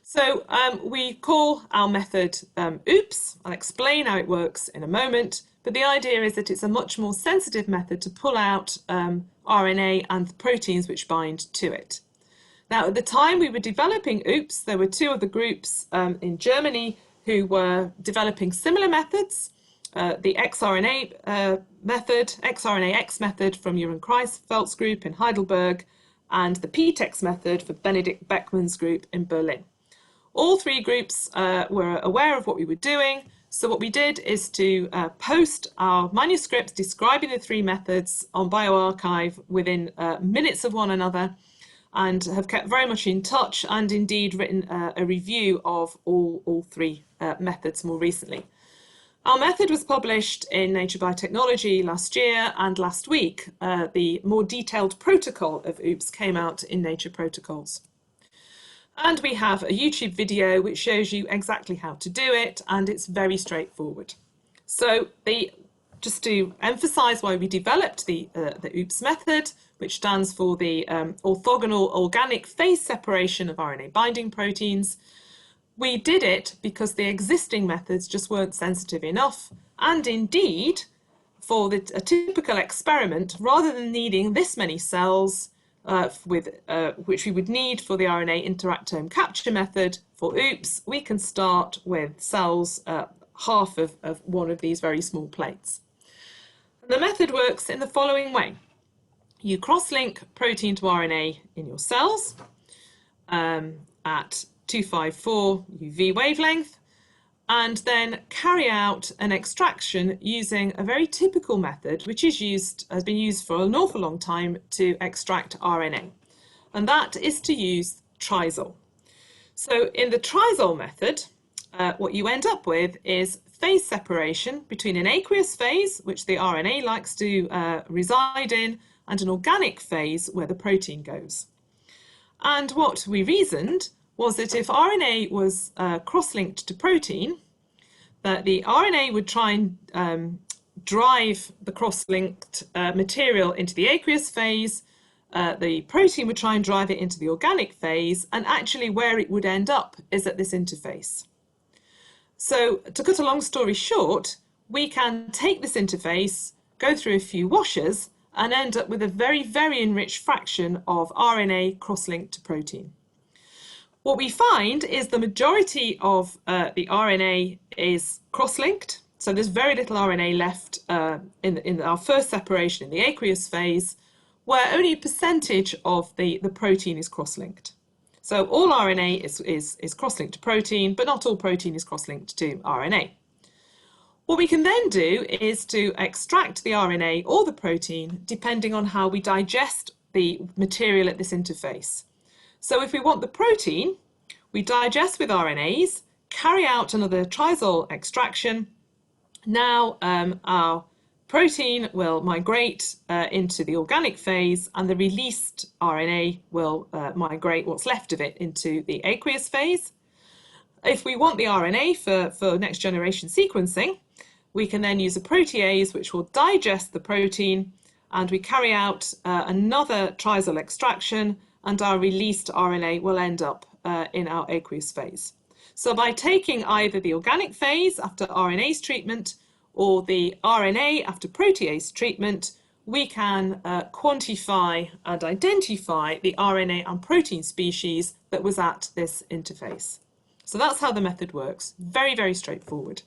So we call our method OOPS. I'll explain how it works in a moment, but the idea is that it's a much more sensitive method to pull out RNA and the proteins which bind to it. Now, at the time we were developing OOPS, there were 2 other groups in Germany who were developing similar methods, the xRNA method, xRNA-X method from Jeroen Kreisfeld's group in Heidelberg, and the PTEX method for Benedict Beckmann's group in Berlin. All 3 groups were aware of what we were doing, so what we did is to post our manuscripts describing the 3 methods on bioRxiv within minutes of one another, and have kept very much in touch and indeed written a review of all 3 methods more recently. Our method was published in Nature Biotechnology last year, and last week the more detailed protocol of OOPS came out in Nature Protocols. And we have a YouTube video which shows you exactly how to do it, and it's very straightforward. So just to emphasize why we developed the OOPS method, which stands for the orthogonal organic phase separation of RNA binding proteins. We did it because the existing methods just weren't sensitive enough, and indeed, for a typical experiment, rather than needing this many cells, which we would need for the RNA interactome capture method for OOPS, we can start with cells half of one of these very small plates. And the method works in the following way. You cross-link protein to RNA in your cells at 254 UV wavelength, and then carry out an extraction using a very typical method which has been used for an awful long time to extract RNA, and that is to use trisol. So in the trisol method, what you end up with is phase separation between an aqueous phase, which the RNA likes to reside in, and an organic phase where the protein goes. And what we reasoned was that if RNA was cross-linked to protein, that the RNA would try and drive the cross-linked material into the aqueous phase, the protein would try and drive it into the organic phase, and actually where it would end up is at this interface. So to cut a long story short, we can take this interface, go through a few washers, and end up with a very, very enriched fraction of RNA cross-linked to protein. What we find is the majority of the RNA is cross-linked, so there's very little RNA left in our first separation in the aqueous phase, where only a percentage of the protein is cross-linked. So all RNA is cross-linked to protein, but not all protein is cross-linked to RNA. What we can then do is to extract the RNA or the protein depending on how we digest the material at this interface. So if we want the protein, we digest with RNAs, carry out another trisol extraction. Now our protein will migrate into the organic phase, and the released RNA will migrate what's left of it into the aqueous phase. If we want the RNA for next generation sequencing, we can then use a protease which will digest the protein, and we carry out another triazole extraction, and our released RNA will end up in our aqueous phase. So by taking either the organic phase after RNase treatment or the RNA after protease treatment, we can quantify and identify the RNA and protein species that was at this interface. So that's how the method works. Very, very straightforward.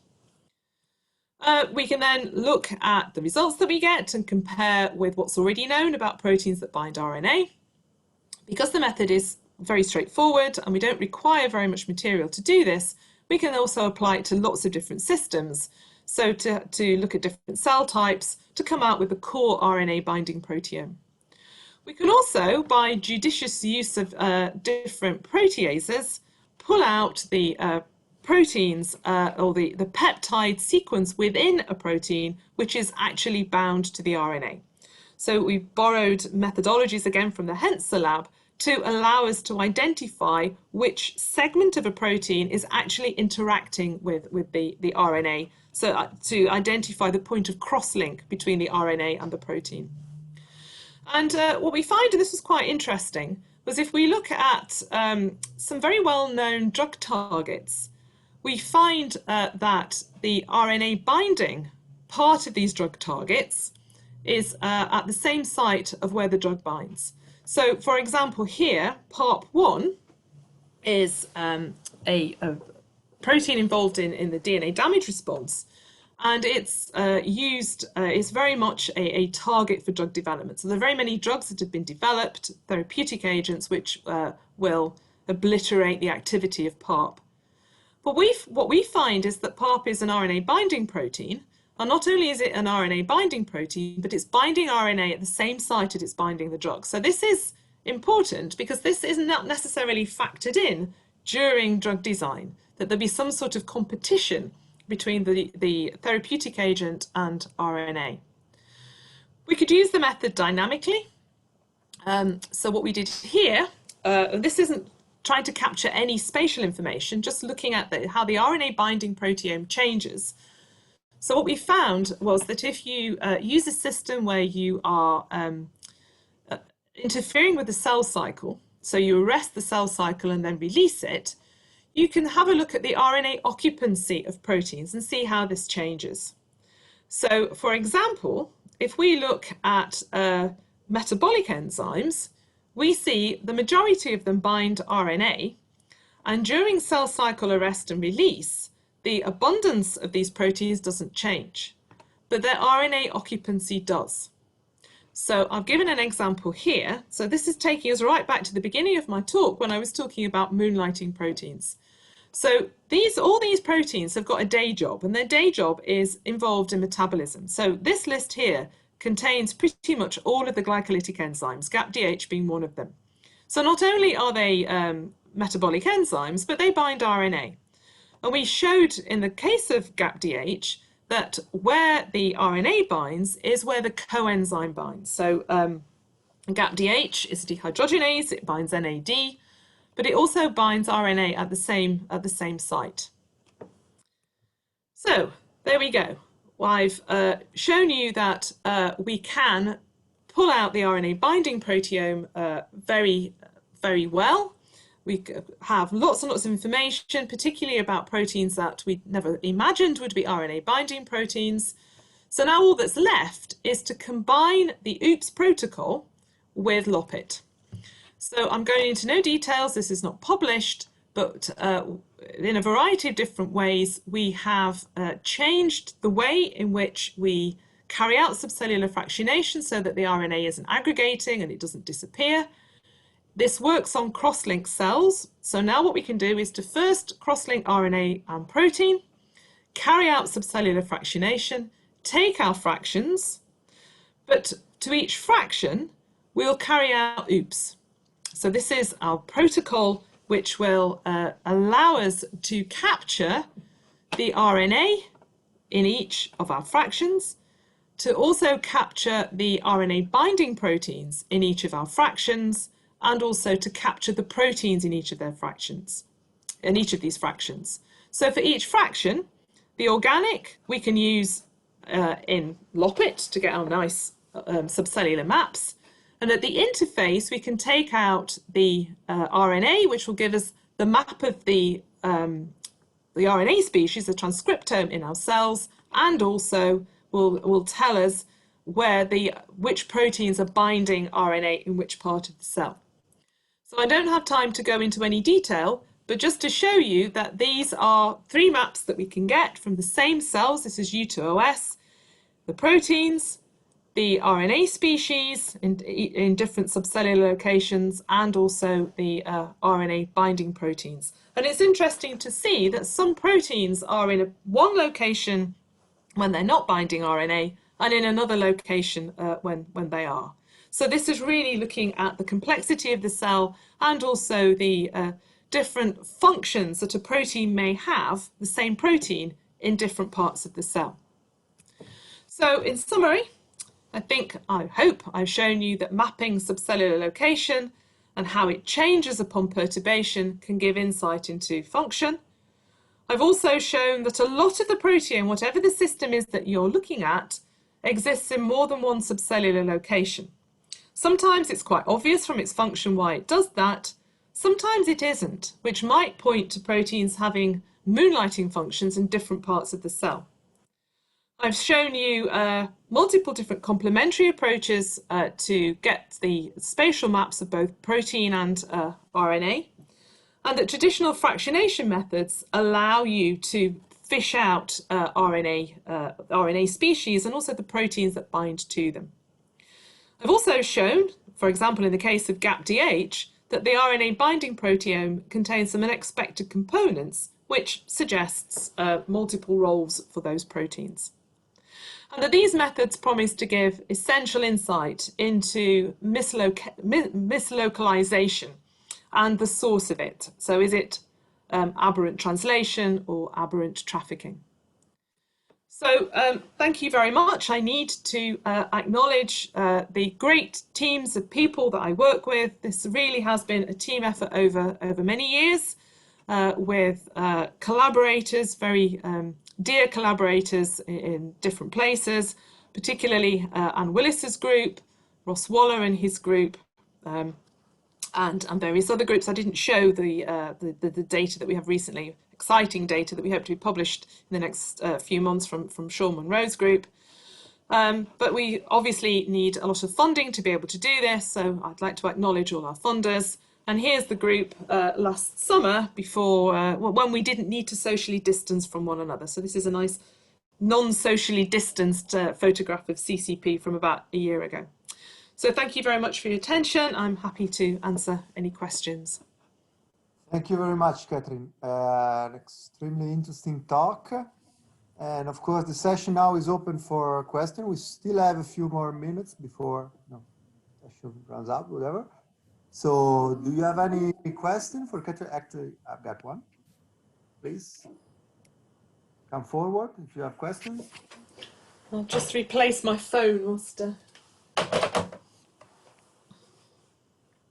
We can then look at the results that we get and compare with what's already known about proteins that bind RNA. Because the method is very straightforward and we don't require very much material to do this, we can also apply it to lots of different systems. So to look at different cell types to come out with the core RNA binding proteome. We can also, by judicious use of different proteases, pull out the proteins or the peptide sequence within a protein which is actually bound to the RNA. So we've borrowed methodologies again from the Hamster lab to allow us to identify which segment of a protein is actually interacting with the RNA, so to identify the point of cross-link between the RNA and the protein. And what we find, and this was quite interesting, was if we look at some very well-known drug targets, we find that the RNA binding part of these drug targets is at the same site of where the drug binds. So, for example, here, PARP1 is a protein involved in the DNA damage response, and it's is very much a target for drug development. So there are very many drugs that have been developed, therapeutic agents, which will obliterate the activity of PARP. But what we find is that PARP is an RNA binding protein, and not only is it an RNA binding protein, but it's binding RNA at the same site as it's binding the drug. So this is important because this is not necessarily factored in during drug design, that there be some sort of competition between the therapeutic agent and RNA. We could use the method dynamically. So what we did here, this isn't trying to capture any spatial information, just looking at how the RNA binding proteome changes. So what we found was that if you use a system where you are interfering with the cell cycle, so you arrest the cell cycle and then release it, you can have a look at the RNA occupancy of proteins and see how this changes. So, for example, if we look at metabolic enzymes, we see the majority of them bind RNA, and during cell cycle arrest and release, the abundance of these proteins doesn't change, but their RNA occupancy does. So I've given an example here. So this is taking us right back to the beginning of my talk when I was talking about moonlighting proteins. So all these proteins have got a day job, and their day job is involved in metabolism. So this list here contains pretty much all of the glycolytic enzymes, GAPDH being one of them. So not only are they metabolic enzymes, but they bind RNA. And we showed in the case of GAPDH that where the RNA binds is where the coenzyme binds. So GAPDH is a dehydrogenase, it binds NAD, but it also binds RNA at the same site. So there we go. I've shown you that we can pull out the RNA binding proteome very, very well. We have lots and lots of information, particularly about proteins that we never imagined would be RNA binding proteins. So now all that's left is to combine the OOPS protocol with LOPIT. So I'm going into no details, this is not published, but in a variety of different ways, we have changed the way in which we carry out subcellular fractionation so that the RNA isn't aggregating and it doesn't disappear. This works on cross-link cells. So now what we can do is to first cross-link RNA and protein, carry out subcellular fractionation, take our fractions, but to each fraction, we'll carry out OOPS. So this is our protocol which will allow us to capture the RNA in each of our fractions, to also capture the RNA binding proteins in each of our fractions, and also to capture the proteins in each of their fractions. each of these fractions. So for each fraction, the organic we can use in LOPIT to get our nice subcellular maps. And at the interface, we can take out the RNA, which will give us the map of the RNA species, the transcriptome in our cells, and also will tell us which proteins are binding RNA in which part of the cell. So I don't have time to go into any detail, but just to show you that these are 3 maps that we can get from the same cells. This is U2OS, the proteins, the RNA species in different subcellular locations, and also the RNA binding proteins. And it's interesting to see that some proteins are in one location when they're not binding RNA, and in another location when they are. So this is really looking at the complexity of the cell and also the different functions that a protein may have, the same protein, in different parts of the cell. So in summary, I hope I've shown you that mapping subcellular location and how it changes upon perturbation can give insight into function. I've also shown that a lot of the proteome, whatever the system is that you're looking at, exists in more than one subcellular location. Sometimes it's quite obvious from its function why it does that. Sometimes it isn't, which might point to proteins having moonlighting functions in different parts of the cell. I've shown you multiple different complementary approaches to get the spatial maps of both protein and RNA, and that traditional fractionation methods allow you to fish out RNA species and also the proteins that bind to them. I've also shown, for example, in the case of GAPDH, that the RNA binding proteome contains some unexpected components, which suggests multiple roles for those proteins. And that these methods promise to give essential insight into mis-localization and the source of it. So is it aberrant translation or aberrant trafficking? So thank you very much. I need to acknowledge the great teams of people that I work with. This really has been a team effort over many years with collaborators, very dear collaborators in different places, particularly Anne Willis's group, Ross Waller and his group, and various other groups. I didn't show the data that we have recently, exciting data that we hope to be published in the next few months from Sean Monroe's group. But we obviously need a lot of funding to be able to do this, so I'd like to acknowledge all our funders. And here's the group last summer before, when we didn't need to socially distance from one another. So this is a nice non-socially distanced photograph of CCP from about a year ago. So thank you very much for your attention. I'm happy to answer any questions. Thank you very much, Kathryn. An extremely interesting talk. And of course, the session now is open for questions. We still have a few more minutes before the session runs out, whatever. So do you have any question for Kathryn? Actually, I've got one. Please come forward if you have questions. I'll just replace my phone, Master.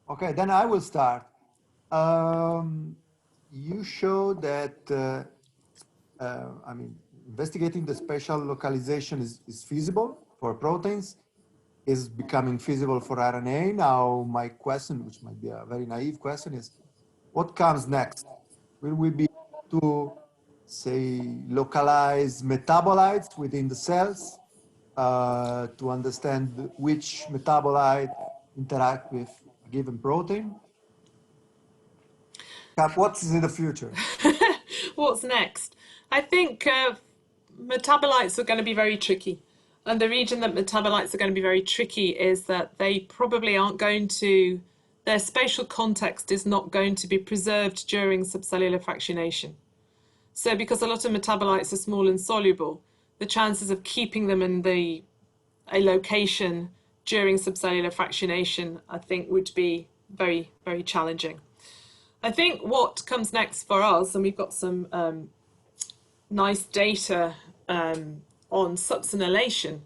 Okay, then I will start. You showed that, investigating the spatial localization is feasible for proteins, is becoming feasible for RNA. Now, my question, which might be a very naive question, is what comes next? Will we be able to, say, localize metabolites within the cells to understand which metabolite interact with a given protein? What's in the future? What's next? I think metabolites are going to be very tricky. And the reason that metabolites are going to be very tricky is that they probably aren't going to, their spatial context is not going to be preserved during subcellular fractionation. So because a lot of metabolites are small and soluble, the chances of keeping them in a location during subcellular fractionation, I think, would be very, very challenging. I think what comes next for us, and we've got some nice data on succinylation,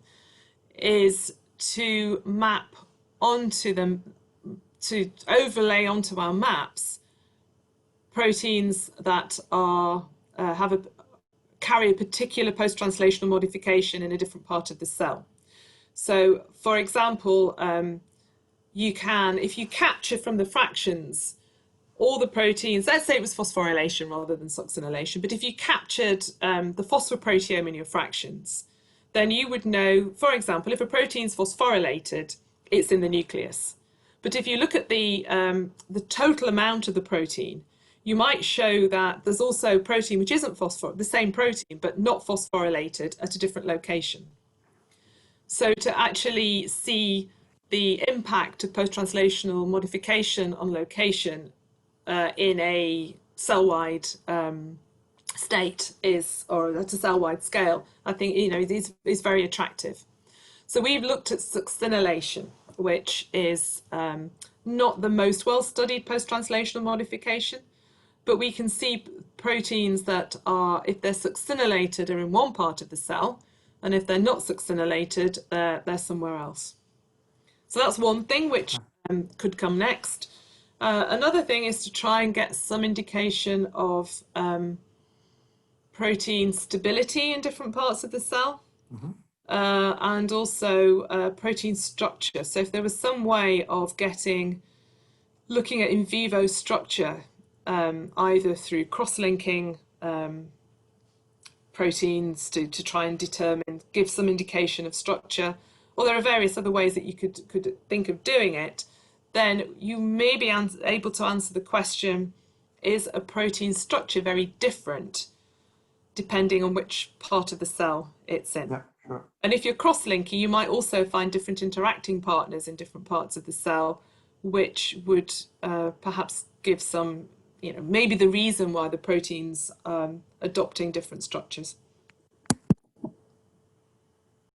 is to map onto them, to overlay onto our maps proteins that are carry a particular post-translational modification in a different part of the cell. So, for example, you can, if you capture from the fractions all the proteins, let's say it was phosphorylation rather than succinylation, but if you captured the phosphoproteome in your fractions, then you would know, for example, if a protein's phosphorylated, it's in the nucleus. But if you look at the total amount of the protein, you might show that there's also protein which isn't the same protein, but not phosphorylated at a different location. So to actually see the impact of post-translational modification on location in a cell-wide state or at a cell-wide scale, I think, is very attractive. So we've looked at succinylation, which is not the most well-studied post-translational modification, but we can see proteins that are, if they're succinylated, are in one part of the cell, and if they're not succinylated, they're somewhere else. So that's one thing which could come next. Another thing is to try and get some indication of protein stability in different parts of the cell, and also protein structure. So if there was some way of looking at in vivo structure, either through cross-linking proteins to try and give some indication of structure, or there are various other ways that you could think of doing it, then you may be able to answer the question, is a protein structure very different depending on which part of the cell it's in? Yeah, sure. And if you're cross-linking, you might also find different interacting partners in different parts of the cell, which would perhaps give some, maybe the reason why the proteins adopting different structures.